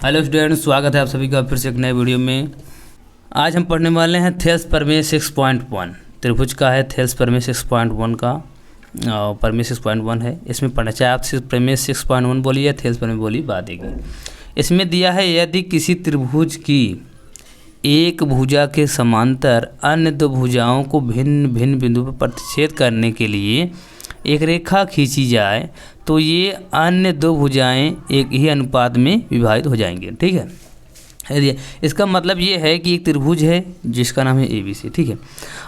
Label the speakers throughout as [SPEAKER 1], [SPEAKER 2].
[SPEAKER 1] Hello students, स्वागत है आप सभी का फिर से एक नए वीडियो में। आज हम पढ़ने वाले हैं थेल्स प्रमेय 6.1। त्रिभुज का है थेल्स प्रमेय 6.1 का, प्रमेय 6.1 है। इसमें पढ़ना चाहे आप प्रमेय 6.1 बोलिए या थेल्स प्रमेय बोलिए, बात देगी। इसमें दिया है यदि किसी त्रिभुज की एक भुजा के समांतर अन्य दो भुजाओं को भिन्न भिन्न बिंदु पर प्रतिच्छेद करने के लिए एक रेखा खींची जाए तो ये अन्य दो भुजाएं एक ही अनुपात में विभाजित हो जाएंगे। ठीक है, इसका मतलब ये है कि एक त्रिभुज है जिसका नाम है ABC। ठीक है,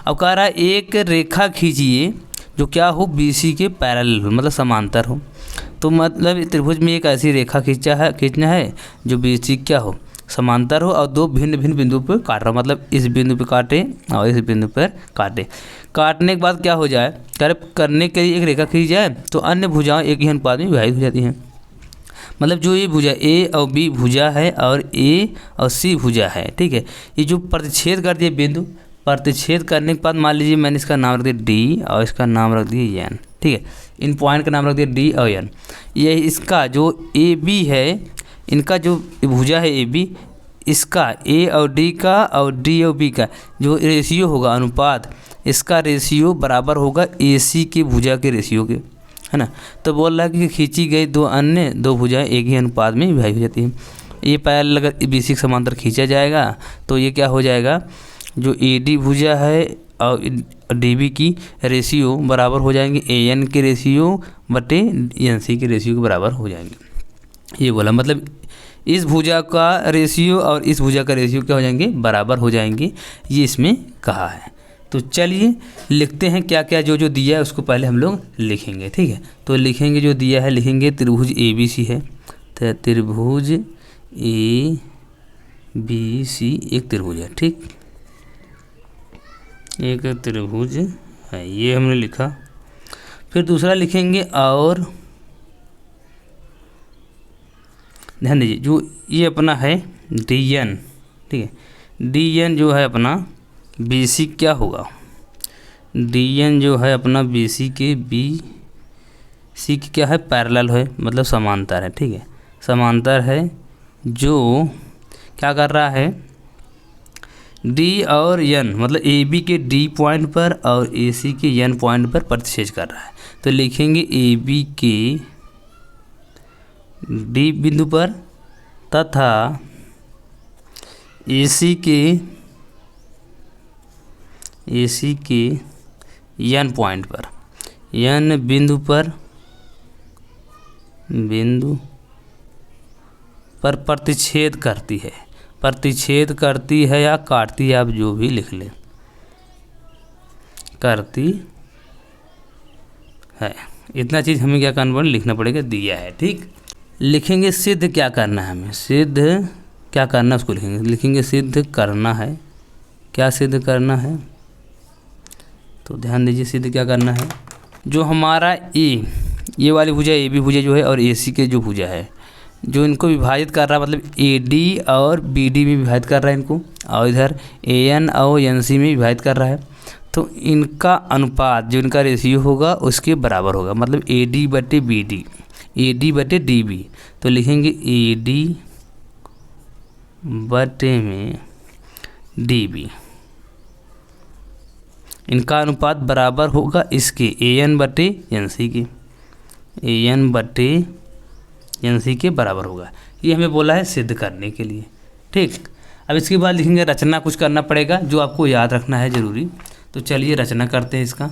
[SPEAKER 1] अब कह रहा है एक रेखा खींचिए जो क्या हो, BC के पैरेलल हो, मतलब समांतर हो। तो मतलब त्रिभुज में एक ऐसी रेखा खींचना है जो BC क्या हो, समांतर हो और दो भिन्न भिन्न बिंदु पर काट रहा हो, मतलब इस बिंदु पर काटे और इस बिंदु पर काटे। काटने के बाद क्या हो जाए, करने के लिए एक रेखा खींची जाए तो अन्य भुजाएं एक ही अनुपात में विभाजित हो जाती हैं। मतलब जो ये भुजा A और B भुजा है और A और C भुजा है, ठीक है, ये जो प्रतिच्छेद कर दिए बिंदु, प्रतिच्छेद करने के बाद मान लीजिए मैंने इसका नाम रख दिया D और इसका नाम रख दिया N। ठीक है, इन पॉइंट का नाम रख दिया D और N। ये इसका जो AB है, इनका जो भुजा है AB, इसका A और D का और D और B का जो रेशियो होगा, अनुपात, इसका रेशियो बराबर होगा AC के भुजा के रेशियो के, है ना। तो बोल रहा है कि खींची गई दो भुजाएं एक ही अनुपात में विभाजित हो जाती हैं। ये पैरेलल अगर BC के समांतर खींचा जाएगा तो ये क्या हो जाएगा, जो AD भुजा है और DB की रेशियो बराबर हो जाएंगे AN के रेशियो बटे NC के रेशियो के बराबर हो जाएंगे। ये बोला, मतलब इस भुजा का रेशियो और इस भुजा का रेशियो क्या हो जाएंगे, बराबर हो जाएंगे, ये इसमें कहा है। तो चलिए लिखते हैं क्या क्या जो दिया है उसको पहले हम लोग लिखेंगे। ठीक है, तो लिखेंगे जो दिया है, लिखेंगे त्रिभुज ABC है, तो त्रिभुज ABC एक त्रिभुज है। ठीक, एक त्रिभुज है, ये हमने लिखा। फिर दूसरा लिखेंगे और ध्यान दीजिए, जो ये अपना है DN। ठीक है, DN जो है अपना BC क्या होगा, DN जो है अपना BC की क्या है, पैरेलल है, मतलब समांतर है। ठीक है, समांतर है, जो क्या कर रहा है, D और N, मतलब AB के D पॉइंट पर और AC के N पॉइंट पर प्रतिच्छेद कर रहा है। तो लिखेंगे AB के D बिंदु पर तथा AC के N पॉइंट पर, N बिंदु पर प्रतिच्छेद करती है, प्रतिच्छेद करती है या काटती है, आप जो भी लिख लें, करती है। इतना चीज़ हमें क्या करना पड़ेगा, लिखना पड़ेगा, दिया है। ठीक, लिखेंगे सिद्ध क्या करना है, हमें सिद्ध क्या करना है उसको लिखेंगे सिद्ध करना है। क्या सिद्ध करना है, तो ध्यान दीजिए, सिद्ध क्या करना है, जो हमारा ये वाली भुजा AB भुजा जो है और AC के जो भुजा है, जो इनको विभाजित कर रहा है, मतलब AD और BD में विभाजित कर रहा है इनको, और इधर AN और NC में विभाजित कर रहा है, तो इनका अनुपात जो इनका रेशियो होगा उसके बराबर होगा, मतलब AD बटे BD, AD बटे DB। तो लिखेंगे AD बटे में DB, इनका अनुपात बराबर होगा इसके AN बटे NC के, AN बटे NC के बराबर होगा। ये हमें बोला है सिद्ध करने के लिए। ठीक, अब इसके बाद लिखेंगे रचना, कुछ करना पड़ेगा जो आपको याद रखना है ज़रूरी। तो चलिए रचना करते हैं इसका।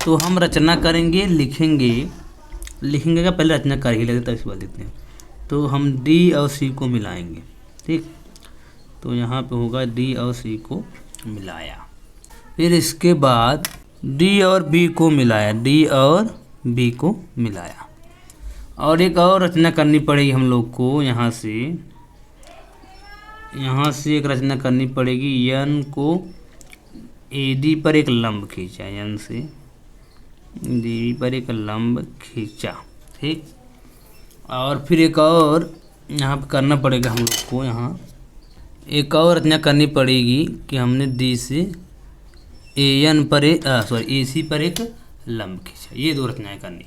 [SPEAKER 1] तो हम रचना करेंगे, लिखेंगे का पहले रचना कर ही लगे तब इसके बाद लिखते हैं। तो हम D और C को मिलाएंगे। ठीक, तो यहाँ पे होगा D और C को मिलाया, फिर इसके बाद D और B को मिलाया, D और B को मिलाया, और एक और रचना करनी पड़ेगी हम लोग को, यहाँ से एक रचना करनी पड़ेगी। N को AD पर एक लंब खींचा, N से DB पर एक लंब खींचा। ठीक, और फिर एक और यहाँ पे करना पड़ेगा हम लोग को, यहाँ एक और रचना करनी पड़ेगी कि हमने D से AC पर एक लंब खींचा। ये दो रचनाएं करनी है।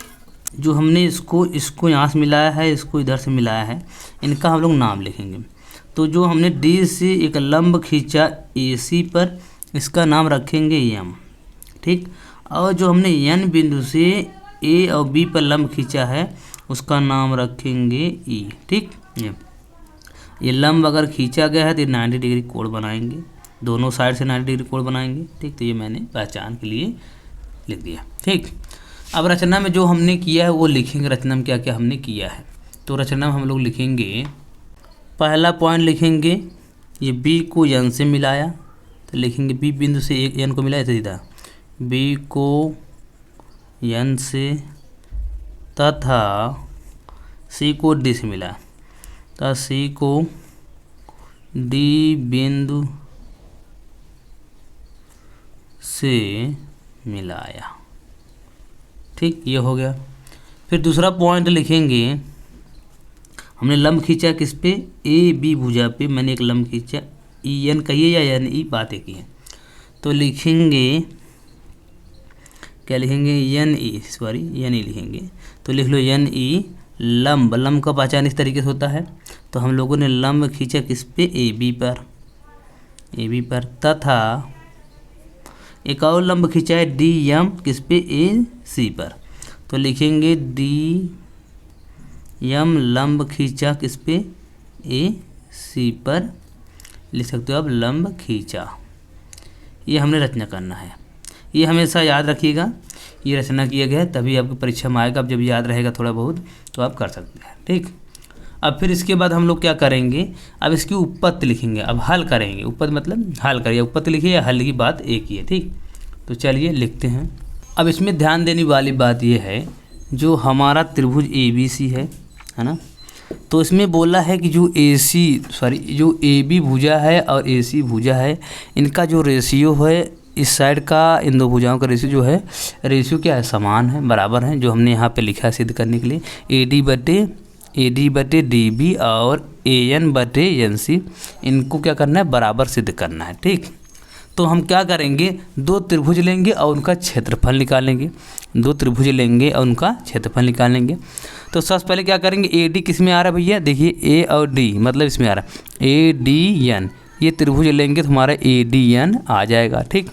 [SPEAKER 1] जो हमने इसको यहाँ से मिलाया है, इसको इधर से मिलाया है, इनका हम लोग नाम लिखेंगे। तो जो हमने डी से एक लंब खींचा AC पर, इसका नाम रखेंगे M, ठीक। और जो हमने N बिंदु से A और B पर लंब खींचा है, उसका नाम रखेंगे E, ठीक। ये लंब अगर खींचा गया है तो 90 डिग्री कोण बनाएंगे, दोनों साइड से 90 डिग्री कोण बनाएंगे, ठीक। तो ये मैंने पहचान के लिए लिख दिया, ठीक। अब रचना में जो हमने किया है वो लिखेंगे, रचना में क्या क्या हमने किया है। तो रचना में हम लोग लिखेंगे, पहला पॉइंट लिखेंगे ये B को N से मिलाया, तो लिखेंगे B बिंदु से एक N को मिलाया, सीधा B को N से तथा C को D से मिलाया, तथा C को D बिंदु से मिलाया, ठीक। ये हो गया। फिर दूसरा पॉइंट लिखेंगे, हमने लंब खींचा किस पे, AB भुजा पे मैंने एक लंब खींचा, EN कहिए या NE, बात एक ही है। तो लिखेंगे, क्या लिखेंगे, NE लिखेंगे। तो लिख लो NE लंब का पहचान इस तरीके से होता है। तो हम लोगों ने लंब खींचा किस पे, AB पर, तथा एक और लंब खींचा है DM किस पे, AC पर। तो लिखेंगे DM लंब खींचा किस पे, AC पर, लिख सकते हो आप लंब खींचा। ये हमने रचना करना है, ये हमेशा याद रखिएगा, ये रचना किया गया है, तभी आपकी परीक्षा में आएगा। अब जब याद रहेगा थोड़ा बहुत तो आप कर सकते हैं, ठीक। अब फिर इसके बाद हम लोग क्या करेंगे, अब इसकी उपपत्ति लिखेंगे, अब हल करेंगे। उपपत्ति मतलब हल करिए, उपपत्ति लिखिए या हल की बात एक ही है, ठीक। तो चलिए लिखते हैं। अब इसमें ध्यान देने वाली बात यह है, जो हमारा त्रिभुज ABC है ना, तो इसमें बोला है कि जो जो AB भुजा है और AC भुजा है, इनका जो रेशियो है, इस साइड का इन दो भुजाओं का रेशियो जो है, रेशियो क्या है, समान है, बराबर है। जो हमने यहाँ पे लिखा है सिद्ध करने के लिए, AD बटे DB और AN बटे NC, इनको क्या करना है, बराबर सिद्ध करना है, ठीक। तो हम क्या करेंगे, दो त्रिभुज लेंगे और उनका क्षेत्रफल निकालेंगे, तो सबसे पहले क्या करेंगे, AD किस में आ रहा है भैया, देखिए A और D, मतलब इसमें आ रहा है ADN, ये त्रिभुज लेंगे तो हमारा ADN आ जाएगा, ठीक।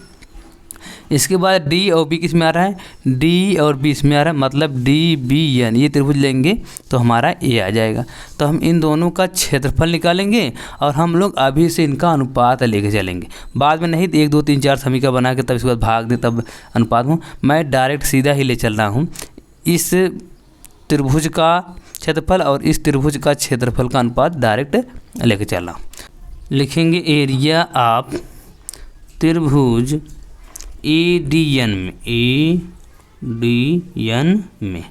[SPEAKER 1] इसके बाद D और B किस में आ रहा है, D और B इसमें आ रहा है, मतलब DBN, ये त्रिभुज लेंगे तो हमारा A आ जाएगा। तो हम इन दोनों का क्षेत्रफल निकालेंगे और हम लोग अभी से इनका अनुपात लेके चलेंगे, बाद में नहीं 1 2 3 4 समीकरण बना के तब इसके बाद भाग दे तब अनुपात हूँ, मैं डायरेक्ट सीधा ही ले चल रहा हूँ। इस त्रिभुज का क्षेत्रफल और इस त्रिभुज का क्षेत्रफल का अनुपात डायरेक्ट लेके चल रहा हूँ। लिखेंगे एरिया ऑफ त्रिभुज ADN में,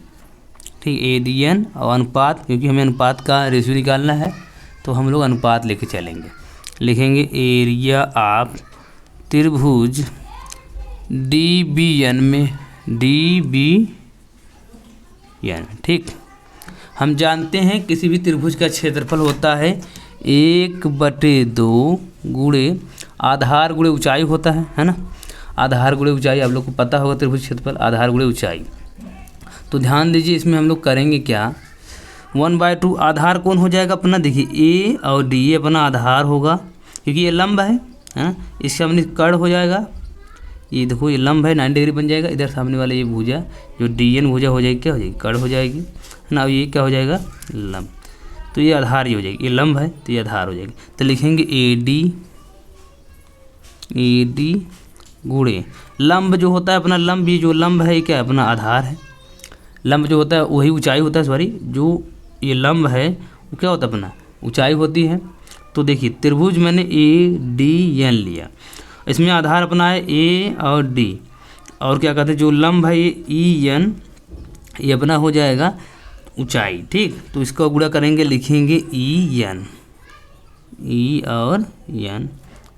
[SPEAKER 1] ठीक, ADN और अनुपात, क्योंकि हमें अनुपात का रेशियो निकालना है तो हम लोग अनुपात लेके चलेंगे। लिखेंगे एरिया ऑफ त्रिभुज DBN में, ठीक। हम जानते हैं किसी भी त्रिभुज का क्षेत्रफल होता है 1/2 गुणे आधार गुणे ऊंचाई होता है ना, आधार गुणे ऊंचाई आप लोग को पता होगा, त्रिभुज क्षेत्रफल आधार गुणे ऊंचाई। तो ध्यान दीजिए, इसमें हम लोग करेंगे क्या, 1/2 आधार कौन हो जाएगा अपना, देखिए A और D, ये अपना आधार होगा क्योंकि ये लंब है ना, इससे हमने कर्ण हो जाएगा, ये देखो ये लंब है 90 डिग्री बन जाएगा, इधर सामने वाले ये भुजा जो DN भुजा हो जाएगी, क्या हो जाएगी, कर्ण हो जाएगी ना, ये क्या हो जाएगा, लंब। तो ये आधार ही हो जाएगी, ये लंब है तो ये आधार हो जाएगी। तो लिखेंगे AD गुणे लंब जो होता है अपना, लंब, ये जो लंब है ये क्या है, अपना आधार है। लंब जो होता है वही ऊंचाई होता है, सॉरी, जो ये लंब है वो क्या होता है, अपना ऊंचाई होती है। तो देखिए त्रिभुज मैंने ADN लिया, इसमें आधार अपना है A और D, और क्या कहते हैं जो लंब है ये EN, ये अपना हो जाएगा ऊंचाई, ठीक। तो इसका गुणा करेंगे, लिखेंगे EN, E और N,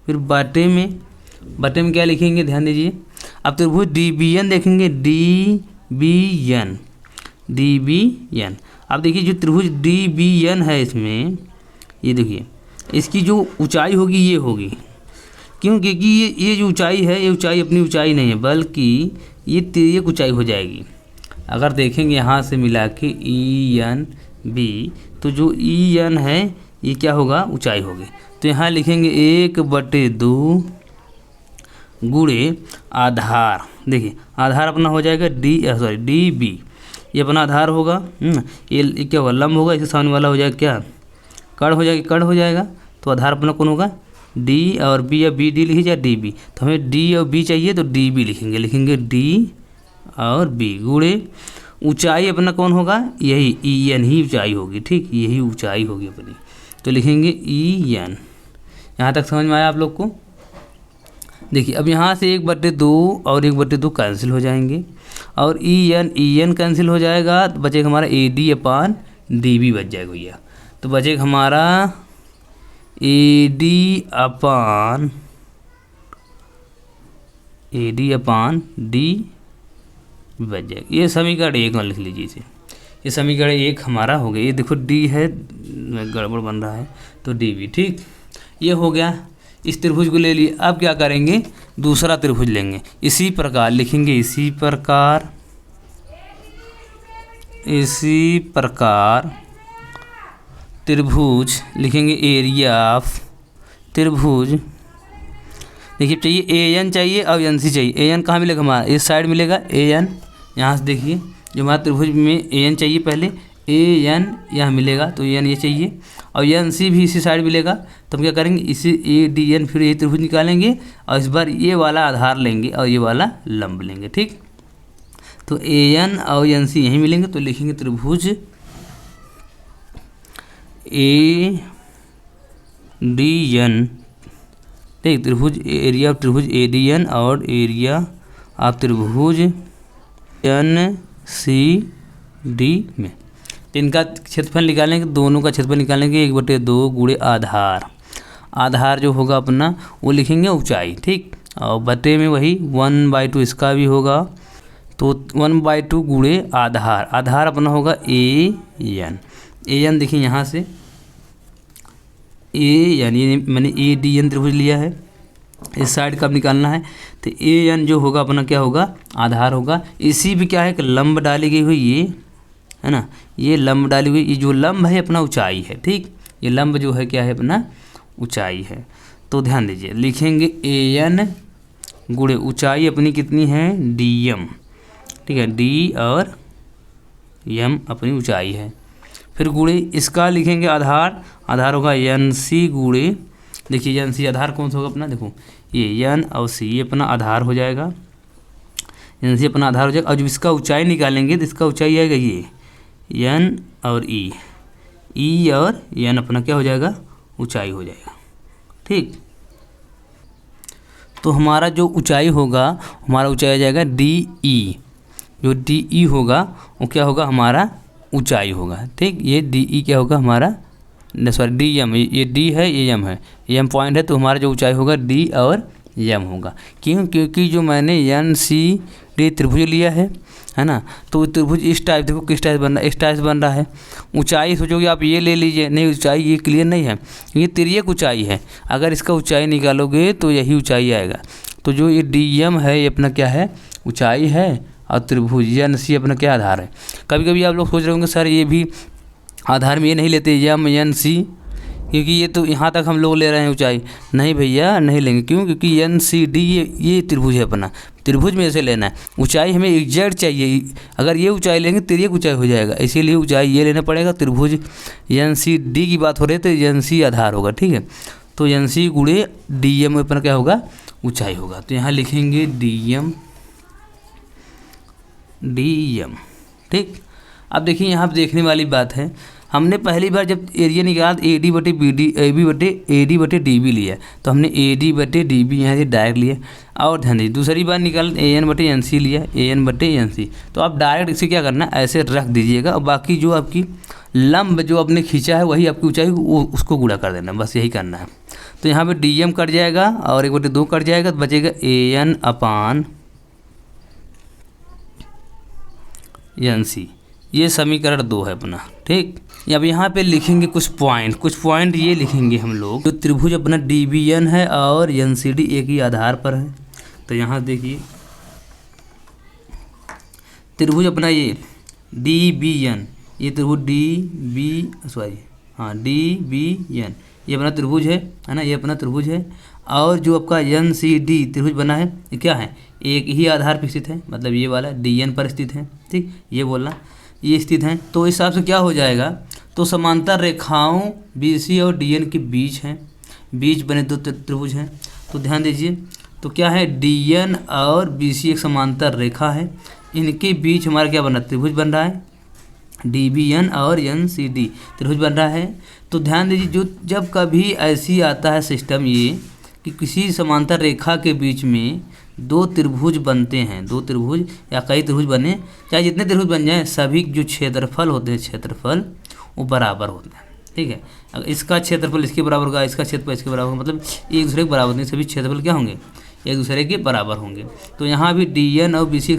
[SPEAKER 1] फिर बाटे में क्या लिखेंगे, ध्यान दीजिए। अब त्रिभुज DBN देखेंगे, DBN। अब देखिए जो त्रिभुज DBN है, इसमें ये देखिए इसकी जो ऊंचाई होगी ये होगी, क्यों, क्योंकि ये जो ऊंचाई है, ये ऊंचाई अपनी ऊंचाई नहीं है, बल्कि ये तिर्यक ऊंचाई हो जाएगी। अगर देखेंगे यहाँ से मिला के ई एन बी, तो जो ई एन है ये क्या होगा, ऊंचाई होगी। तो यहाँ लिखेंगे 1/2 गुणे आधार। देखिए आधार अपना हो जाएगा डी बी, ये अपना आधार होगा। ये क्या होगा, लंब होगा, इसके सामने वाला हो जाएगा क्या, कड़ हो जाएगी, कड़ हो जाएगा। तो आधार अपना कौन होगा, डी और बी, या बी डी लिखी जाए डी बी। तो हमें डी और बी चाहिए तो डी बी लिखेंगे डी और बी गुणे ऊंचाई अपना कौन होगा, यही ई एन ही ऊंचाई होगी। ठीक, यही ऊंचाई होगी अपनी। तो लिखेंगे ई एन। यहाँ तक समझ में आया आप लोग को। देखिए अब यहाँ से 1/2 और 1/2 कैंसिल हो जाएंगे, और ई एन कैंसिल हो जाएगा, तो बचेगा हमारा ए डी अपान डी बी बच जाएगा भैया। तो बचेगा हमारा ए डी अपान डी बच जाएगा। ये समीकरण 1 में लिख लीजिए इसे। ये समीकरण 1 हमारा हो गया। ये देखो डी है, गड़बड़ बन रहा है, तो डी बी। ठीक, ये हो गया। इस त्रिभुज को ले लिए। अब क्या करेंगे, दूसरा त्रिभुज लेंगे। इसी प्रकार लिखेंगे, इसी प्रकार त्रिभुज लिखेंगे। एरिया ऑफ त्रिभुज, देखिए चाहिए ए एन चाहिए और एन सी चाहिए। ए एन कहाँ मिलेगा, हमारा इस साइड मिलेगा ए एन। यहाँ से देखिए जो हमारा त्रिभुज में ए एन चाहिए, पहले ए एन यहाँ मिलेगा, तो ए एन ये चाहिए, और एन सी भी इसी साइड मिलेगा। तो हम क्या करेंगे, इसी ए डी एन फिर ये त्रिभुज निकालेंगे, और इस बार ये वाला आधार लेंगे और ये वाला लंब लेंगे। ठीक, तो ए एन और एन सी यहीं मिलेंगे। तो लिखेंगे त्रिभुज ए डी एन। ठीक, त्रिभुज एरिया ऑफ त्रिभुज ए डी एन और एरिया ऑफ त्रिभुज एन सी डी में। तो इनका क्षेत्रफल निकालेंगे, दोनों का क्षेत्रफल निकालेंगे 1/2 गुणे आधार। आधार जो होगा अपना वो लिखेंगे ऊंचाई। ठीक, और बटे में वही 1/2 इसका भी होगा, तो 1/2 गुणे आधार। आधार अपना होगा ए एन। देखिए यहाँ से ए एन, ये मैंने ए डी एन त्रिभुज लिया है, इस साइड का अब निकालना है। तो ए एन जो होगा अपना क्या होगा, आधार होगा। इसी भी क्या है कि लंब डाली गई हुई, ये है ना, ये लंब डाली हुई, ये जो लंब है अपना ऊंचाई है। ठीक, ये लंब जो है क्या है, अपना ऊंचाई है। तो ध्यान दीजिए, लिखेंगे ए एन गुणे ऊंचाई अपनी कितनी है, डी एम। ठीक है, डी और एम अपनी ऊंचाई है। फिर गुणे इसका लिखेंगे आधार। आधार होगा एन सी गुणे, देखिए एन सी आधार कौन सा होगा अपना, देखो ये एन और सी, ये अपना आधार हो जाएगा। एन सी अपना आधार हो जाएगा। और जब इसका ऊंचाई निकालेंगे तो इसका ऊंचाई आएगा ये एन और ई और एन अपना क्या हो जाएगा, ऊंचाई हो जाएगा। ठीक, तो हमारा जो ऊंचाई होगा, हमारा ऊंचाई आ जाएगा डी ई। जो डी ई होगा वो क्या होगा, हमारा ऊंचाई होगा। ठीक, ये डी ई क्या होगा हमारा, सॉरी डी एम, ये डी है, ये एम है, ये एम पॉइंट है, तो हमारा जो ऊंचाई होगा डी और एम होगा। क्यों, क्योंकि जो मैंने एन सी डी त्रिभुज लिया है ना, तो त्रिभुज इस टाइप, देखो किस टाइप बन रहा है, इस टाइप बन रहा है। ऊंचाई सोचोगे आप ये ले लीजिए, नहीं ऊंचाई ये क्लियर नहीं है, ये तिर्यक ऊंचाई है। अगर इसका ऊंचाई निकालोगे तो यही ऊंचाई आएगा। तो जो ये डी एम है ये अपना क्या है, ऊंचाई है, और त्रिभुज एन सी अपना क्या आधार है। कभी कभी आप लोग सोच रहे होंगे सर ये भी आधार में ये नहीं लेते एम एन सी, क्योंकि ये तो यहाँ तक हम लोग ले रहे हैं ऊंचाई। नहीं भैया नहीं लेंगे, क्यों, क्योंकि एन सी डी ये त्रिभुज है अपना, त्रिभुज में ऐसे लेना है। ऊंचाई हमें एग्जैक्ट चाहिए, अगर ये ऊंचाई लेंगे तो ये ऊंचाई हो जाएगा, इसीलिए ऊंचाई ये लेना पड़ेगा। त्रिभुज एन सी डी की बात हो रही है तो एन सी आधार होगा। ठीक है, तो एन सी गुणे डी एम अपना क्या होगा, ऊंचाई होगा। तो यहाँ लिखेंगे डी एम। ठीक, अब देखिए यहाँ पर देखने वाली बात है, हमने पहली बार जब एरिया निकाला तो ए डी बटे बी डी, ए डी बटे डी बी लिया, तो हमने ए डी बटे डी बी यहाँ से डायरेक्ट लिया। और ध्यान दीजिए दूसरी बार निकाल ए एन बटे एन सी लिया, ए एन बटे एन सी। तो आप डायरेक्ट इसे क्या करना, ऐसे रख दीजिएगा, और बाकी जो आपकी लंब जो आपने खींचा है वही आपकी ऊंचाई वो उसको गुणा कर देना, बस यही करना है। तो यहाँ पर डी एम कट जाएगा और 1/2 कट जाएगा, तो बचेगा A N upon N C. ये समीकरण 2 है अपना। ठीक, अब यहाँ पे लिखेंगे कुछ पॉइंट ये लिखेंगे हम लोग, जो त्रिभुज अपना डी बी एन है और एन सी डी एक ही आधार पर है। तो यहाँ देखिए त्रिभुज अपना ये DBN, ये त्रिभुज DBN ये अपना त्रिभुज है ना, ये अपना त्रिभुज है। और जो आपका NCD त्रिभुज बना है ये क्या है, एक ही आधार पर स्थित है, मतलब ये वाला DN पर स्थित है, ठीक, ये बोलना ये स्थित है। तो इस हिसाब से क्या हो जाएगा, तो समांतर रेखाओं BC और DN के बीच हैं, बीच बने दो त्रिभुज हैं। तो ध्यान दीजिए, तो क्या है, DN और BC एक समांतर रेखा है, इनके बीच हमारा क्या बन रहा है, त्रिभुज बन रहा है, DBN और NCD त्रिभुज बन रहा है। तो ध्यान दीजिए, जो जब कभी ऐसी आता है सिस्टम ये कि किसी समांतर रेखा के बीच में दो त्रिभुज बनते हैं, दो त्रिभुज या कई त्रिभुज बने, चाहे जितने त्रिभुज बन जाएं, सभी जो क्षेत्रफल होते हैं, क्षेत्रफल वो बराबर होते हैं, ठीक है। अगर इसका क्षेत्रफल इसके बराबर होगा, इसका क्षेत्रफल इसके बराबर होगा, मतलब एक दूसरे के बराबर नहीं, सभी क्षेत्रफल क्या होंगे, एक दूसरे के बराबर होंगे। तो यहाँ भी DN और BC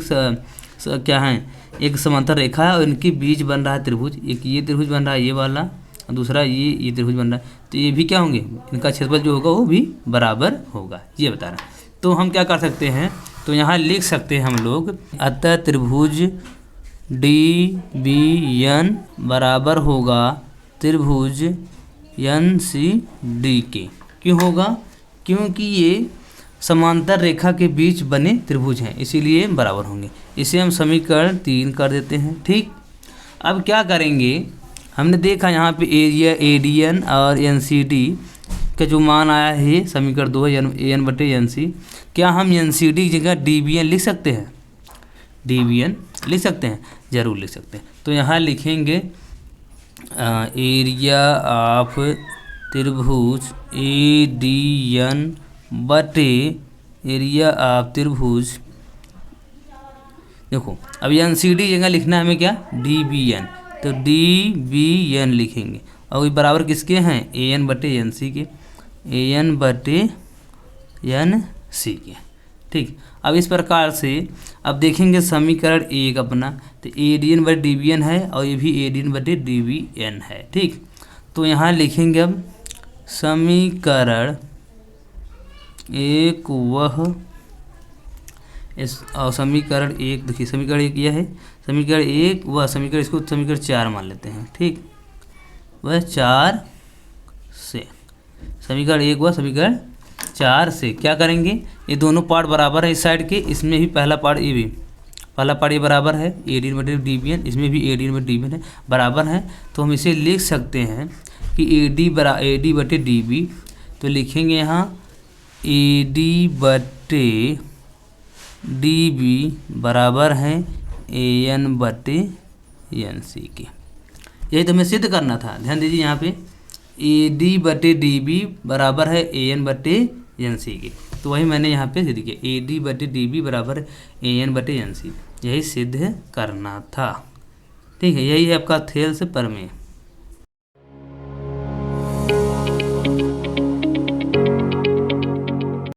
[SPEAKER 1] क्या है, एक समांतर रेखा है और इनके बीच बन रहा है त्रिभुज, एक ये त्रिभुज बन रहा है ये वाला, और दूसरा ये त्रिभुज बन रहा है। तो ये भी क्या होंगे, इनका क्षेत्रफल जो होगा वो भी बराबर होगा, ये बता रहा है। तो हम क्या कर सकते हैं, तो यहाँ लिख सकते हैं हम लोग, अतः त्रिभुज DBN बराबर होगा त्रिभुज NCD के। क्यों होगा, क्योंकि ये समांतर रेखा के बीच बने त्रिभुज हैं, इसीलिए बराबर होंगे। इसे हम समीकरण 3 कर देते हैं, ठीक। अब क्या करेंगे, हमने देखा यहाँ पे एरिया ADN और NCD का जो मान आया है, समीकरण 2 है AN/NC। क्या हम NCD की जगह DBN लिख सकते हैं, DBN लिख सकते हैं, ज़रूर लिख सकते हैं। तो यहाँ लिखेंगे एरिया ऑफ त्रिभुज ADN बटे एरिया ऑफ त्रिभुज, देखो अब NCD जगह लिखना है हमें क्या, DBN, तो DBN लिखेंगे और ये बराबर किसके हैं, AN/NC के, AN/NC के, ठीक। अब इस प्रकार से अब देखेंगे समीकरण 1 अपना, तो ADN/DBN है और ये भी ADN/DBN है, ठीक। तो यहाँ लिखेंगे अब समीकरण 1 वह इस, और समीकरण 1 देखिए, समीकरण 1 यह है, समीकरण 1 वह समीकरण, इसको समीकरण 4 मान लेते हैं, ठीक। वह 4 से समीकरण 1 वह समीकरण 4 से क्या करेंगे, ये दोनों पार्ट बराबर है इस साइड के, इसमें भी पहला पार्ट ये भी, पहला पार्ट ये बराबर है ADN/DBN, इसमें भी ADN/DBN है, बराबर है। तो हम इसे लिख सकते हैं कि AD/DB, तो लिखेंगे यहाँ AD/DB बराबर है AN/NC के। यही तो हमें सिद्ध करना था, ध्यान दीजिए यहाँ पे AD/DB बराबर है AN/NC के। तो वही मैंने यहाँ पे सिद्ध किया, AD/DB बराबर है AN/NC, यही सिद्ध करना था, ठीक है। यही है आपका थेल्स प्रमेय।